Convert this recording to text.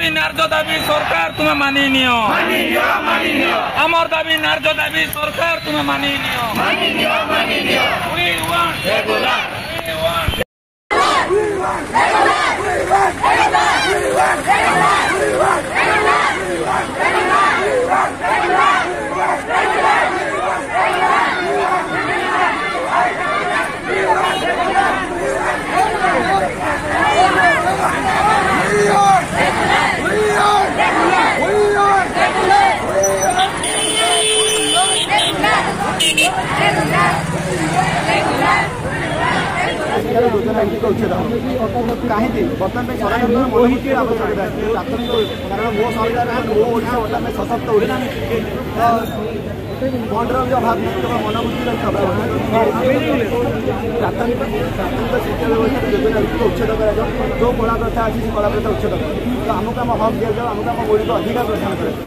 न्याय्य दाबी सरकार तुम्हें मानि नियो आमर दाबी न्याय्य दाबी सरकार तुम्हें मानि नियो We want regular. कहीं बर्तमान सरकार मोहित आवश्यकता है कारण मो सरकार मो ओडिशा बर्तमान सशक्त ओडिशा फंडर भी अभाव मनोवृत्ति प्राथमिक शिक्षा व्यवस्था योजना उच्छेद कर जो कला प्रथा अच्छी कला प्रथा उच्छेद कर आमको आम हक दिया जाओ आमको आम मौलिक अधिकार प्रदान कर।